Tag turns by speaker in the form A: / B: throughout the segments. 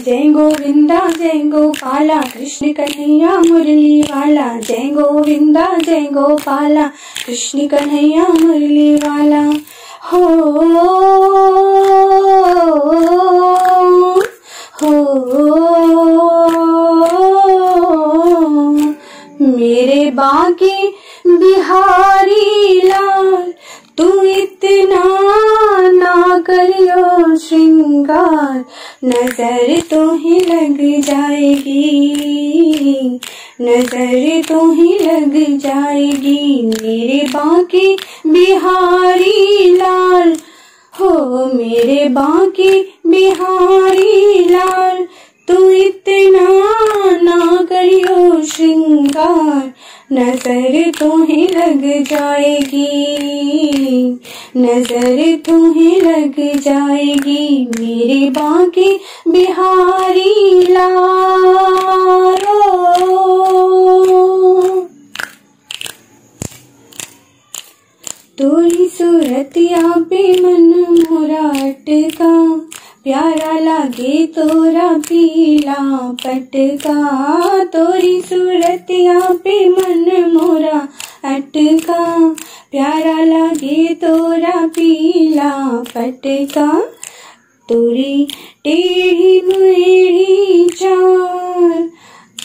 A: जय गोविंदा जय गोपाला कृष्ण कन्हैया मुरली वाला। जय गोविंदा जय गोपाला कृष्ण कन्हैया मुरली वाला। हो मेरे बाकी बिहारी लाल, तू इतना ना करियो श्रृंगार, नजर तो ही लग जाएगी, नजर तो ही लग जाएगी। मेरे बाकी बिहारी लाल, हो मेरे बाकी बिहारी लाल, तू इतना ना करियो श्रृंगार, नजर तो ही लग जाएगी, नजर तो ही लग जाएगी। मेरे बाकी बिहारी लाल। तोरी सूरतिया पे मन मोरा अटका, प्यारा लागे तोरा पीला पटका। तोरी सूरतिया पे मन मोरा अटका, प्यारा लागे तोरा पीला पटका। तोरी टेढ़ी मेढ़ी चाल,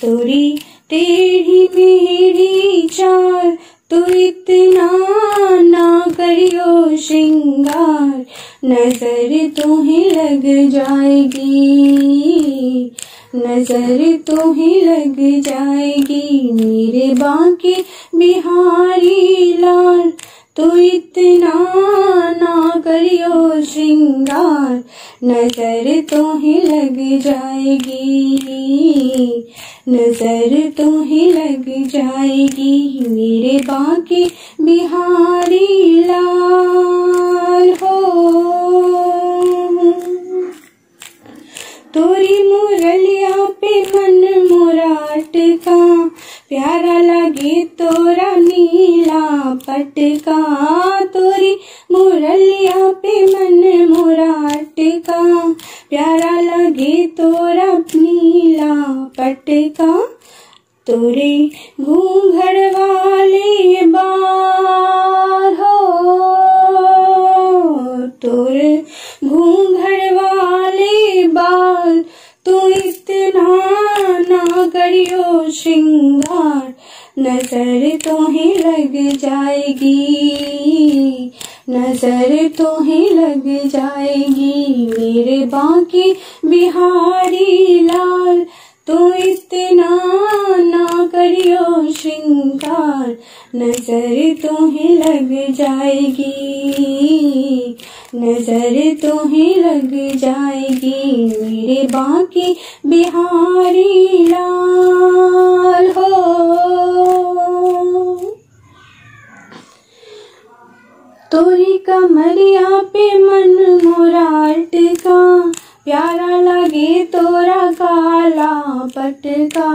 A: तोरी टेढ़ी मेढ़ी चाल, तू इतना ना करियो श्रृंगार, नजर तो ही लग जाएगी, नजर तो ही लग जाएगी। मेरे बाकी बिहारी लाल, तू इतना ना करियो श्रृंगार, नजर तो ही लग जाएगी, नजर तो ही लग जाएगी। मेरे बाकी बिहारी लाल। हो तोरी मुरलिया पे मन मोरा अटका, प्यारा लगे तोरा नीला पटका। तोरी मुरलिया पे मन मोरा अटका, प्यारा लगे तोरा नीला पटका। तोरे घूंघट वाले बाल, हो तोरे घूंघट वाले बाल, तू इतना ना करियो श्रृंगार, नजर तो ही लग जाएगी, नजर तो ही लग जाएगी। मेरे बाकी बिहारी लाल, तू इतना ना करियो श्रृंगार, नजर तो ही लग जाएगी, नजर तो ही लग जाएगी। मेरे बाकी बिहारी लाल। हो तोरी कमरिया पे मन मोरा अटका, प्यारा लगे तोरा काला पटका।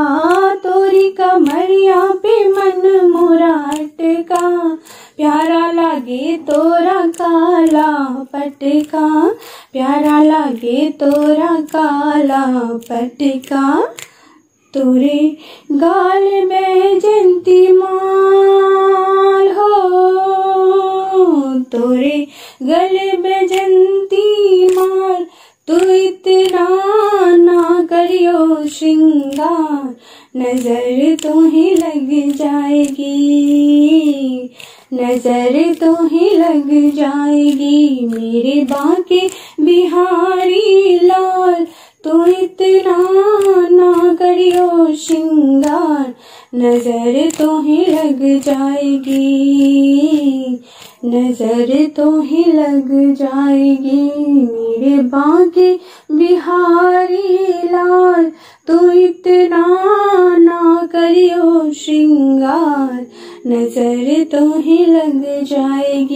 A: तोरी कमरिया पे मन मोरा अटका, प्यारा लगे तोरा काला पटका, प्यारा लगे तोरा काला पटका। तोरे गाल बैजंती माल, हो तोरे गले बैजंती माल, तू इतना ना करियो श्रृंगार, नजर तो ही लग जाएगी, नजर तो ही लग जाएगी। मेरे बाकी बिहारी लाल, तू इतना ना करियो श्रृंगार, नजर तो ही लग जाएगी, नजर तो ही लग जाएगी। मेरे बाकी बिहारी लाल, तू इतना ना करियो श्रृंगार, नजर तो ही लग जाएगी।